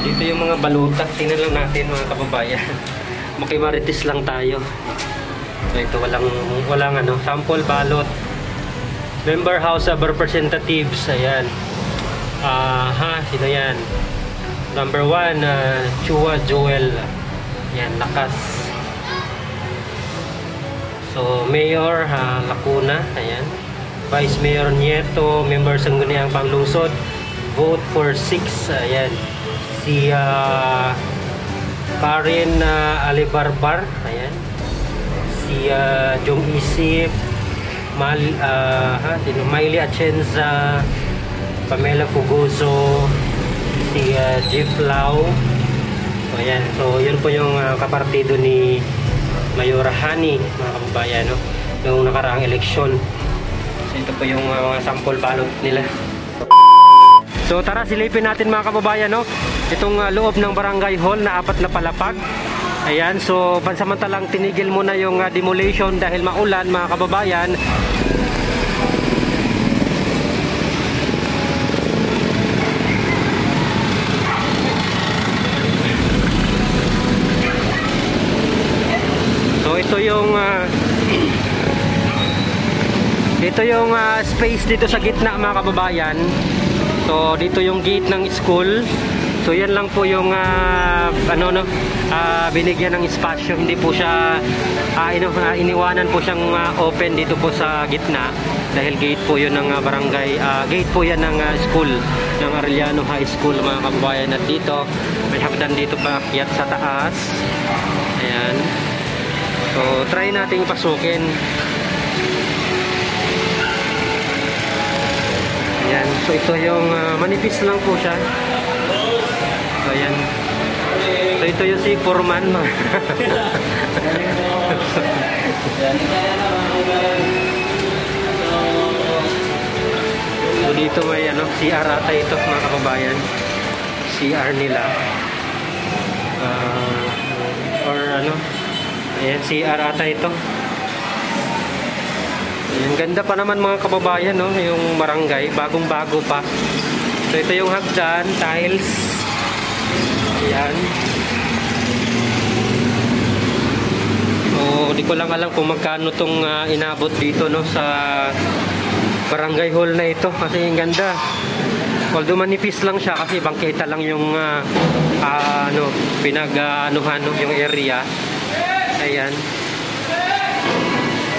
Dito yung mga balutak. Tingnan lang natin mga kababayan. Makimaritis lang tayo. So ito walang ano, sample balot. Member House of Representatives. Ayan. Sino yan? Number 1, Chua Joel. Yan, lakas. So, Mayor Lacuna. Ayan. Vice Mayor Nieto, Member Sangguniang Panglungsod. Vote for 6. Ayan. Si Karen Alibarbar. Ayan. Si Jong Isip. Miley Atienza, Pamela Fugoso, si Jeff Lau. So, ayan. So, yun po yung kapartido ni Mayor Hani, mga kababayan, no? Noong nakaraang eleksyon. So, ito po yung mga sample balot nila. So, tara, silipin natin mga kababayan, no? Itong loob ng barangay hall na 4 na palapag. Ayan, so pansamantalang tinigil muna yung demolition dahil maulan mga kababayan. So ito yung space dito sa gitna mga kababayan. So dito yung gate ng school. So yan lang po yung binigyan ng espasyo. Hindi po siya iniwanan po siyang open dito po sa gitna dahil gate po yun ng barangay, gate po yan ng school ng Arellano High School mga kababayan. At dito may hagdan dito pa akyat sa taas. Ayan. So try nating pasukin. Ayan. So ito yung manipis lang po siya. So, ayan. So, ito yung si Foreman. So, dito may CR ata ito mga kababayan. CR nila. Ayan, CR ata ito. Ayan, ganda pa naman mga kababayan, no? Yung barangay, bagong-bago pa. So, ito yung hagdan, tiles. Ayan. So, di ko lang alam kung magkano tong inabot dito, no, sa barangay hall na ito kasi ang ganda. Although manipis lang siya kasi bangketa lang yung yung area. Ayan.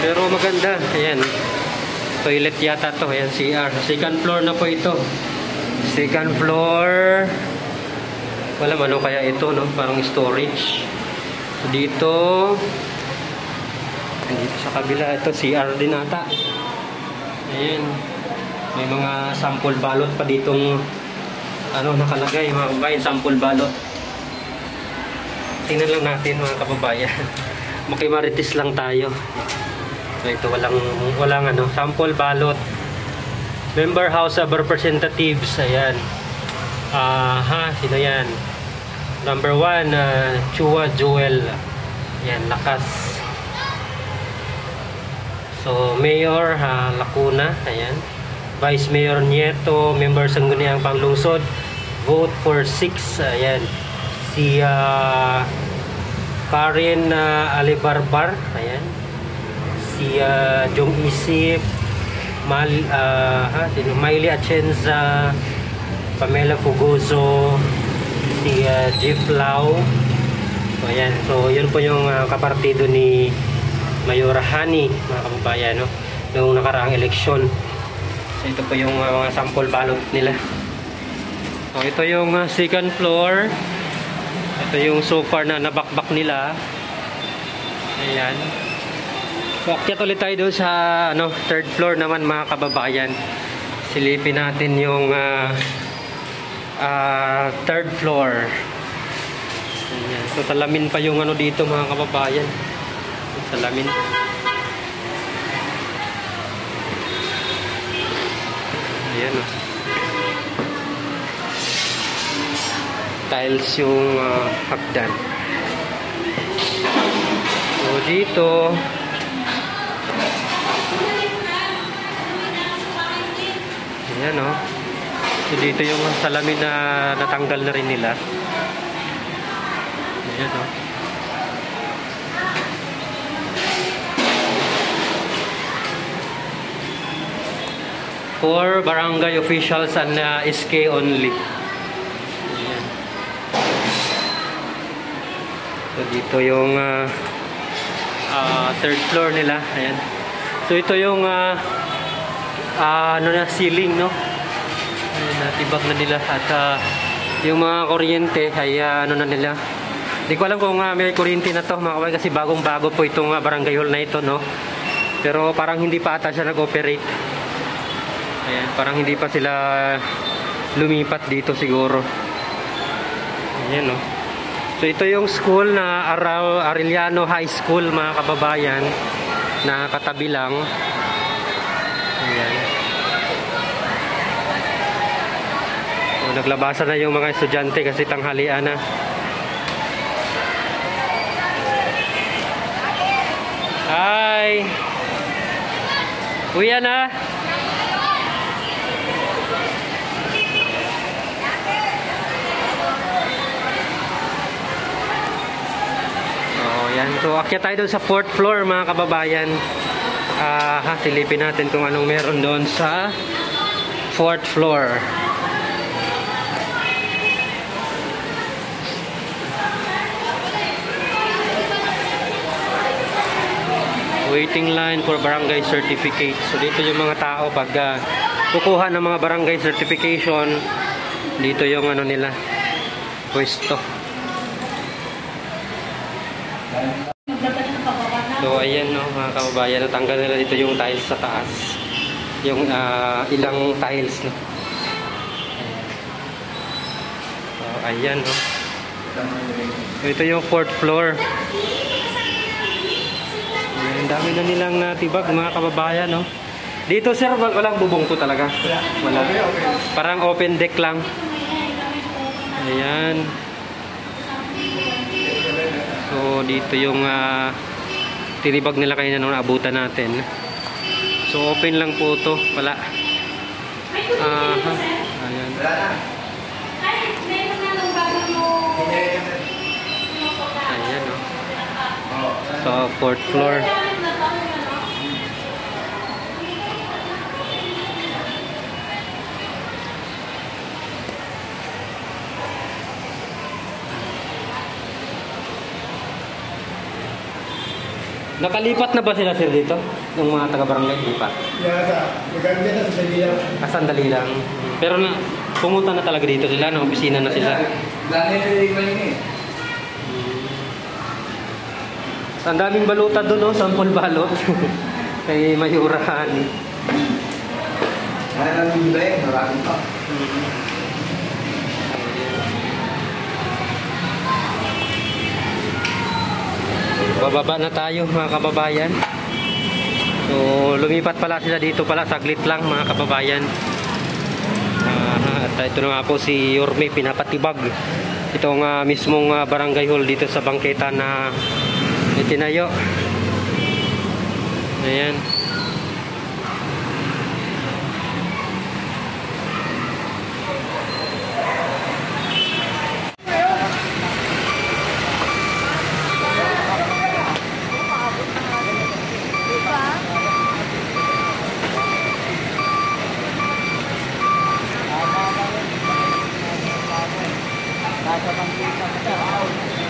Pero maganda. Ayan. Toilet yata to. Ayan, CR. Second floor na po ito. Second floor. Wala ano kaya ito, no? Parang storage. So, dito sa kabila, ito CR din ata. Ayan. May mga sample balot pa ditong nakalagay, mga kababayan, sample balot. Tingnan lang natin mga kababayan. Makimaritis lang tayo. So, ito walang sample balot. Member House of Representatives. Ayan. Sino yan? Number 1, Chua Joel. Yan, lakas. So, Mayor Lacuna. Ayan. Vice Mayor Nieto, Member Sangguniang Panglungsod. Vote for 6. Ayan. Si Karen Alibarbar. Ayan. Si Jong Isip. Miley Atienza. Pamela Fugoso, si Jeff Lau. So, ayan. So, yun po yung kapartido ni Mayor Hani, mga kababayan, no? Noong nakaraang eleksyon. So, ito po yung mga sample balot nila. So, ito yung second floor. Ito yung so far na nabakbak nila. Ayan. So, akyat ulit tayo doon sa third floor naman, mga kababayan. Silipin natin yung third floor. Ayan. So salamin pa yung dito mga kababayan. Salamin. Ayan o. Tiles yung hagdan. So dito ayan o. So dito yung salamin na natanggal na rin nila. Ayan o. For barangay officials and SK only. Ayan. So dito yung third floor nila. Ayan. So ito yung ano na, ceiling, no? Ayan, natibag na nila. At yung mga kuryente ay ano na nila. Hindi ko alam kung may kuryente na to, mga kabayan, kasi bagong bago po itong barangay hall na ito, no? Pero parang hindi pa ata siya nag-operate. Ayan, parang hindi pa sila lumipat dito siguro. Ayan, no? So ito yung school na Arellano High School, mga kababayan, na katabi lang. Ayan. So, naglabasan na yung mga estudyante kasi tanghalian na. Hi! Uwi na! Yan. So, akyat tayo doon sa 4th floor, mga kababayan. Silipin natin kung anong meron doon sa 4th floor. Waiting line for barangay certificate. So, dito yung mga tao pag kukuha ng mga barangay certification. Dito yung ano nila, pwesto. So ayan, no, mga kababayan, natanggal nila dito yung tiles sa taas, yung ilang tiles, no. So ayan, no. So, ito yung 4th floor. Ang dami na nilang natibag, mga kababayan, no. Dito sir, walang bubong to talaga. Wala. Parang open deck lang. Ayan. So dito yung tinibag nila kanina nung naabutan natin. So open lang po to pala. Ayan. Ayan, no. So 4th floor. Nakalipat na ba sila sir dito? Yung mga taga-barangay lipat? Maganda na sa dali lang. Sandali lang. Pero na, pumunta na talaga dito sila, no? Opisina na sila. Dali na iba yun eh. Ang daming baluta doon, no? Sampol balot. Kay Mayurahan. Ano yung iba yun? Marami pa. Bababa na tayo, mga kababayan. So lumipat pala sila dito pala, saglit lang, mga kababayan. At ito na nga po si Yorme pinapatibag itong mismong barangay hall dito sa bangketa na itinayo. Ayan. Nasa pangkita.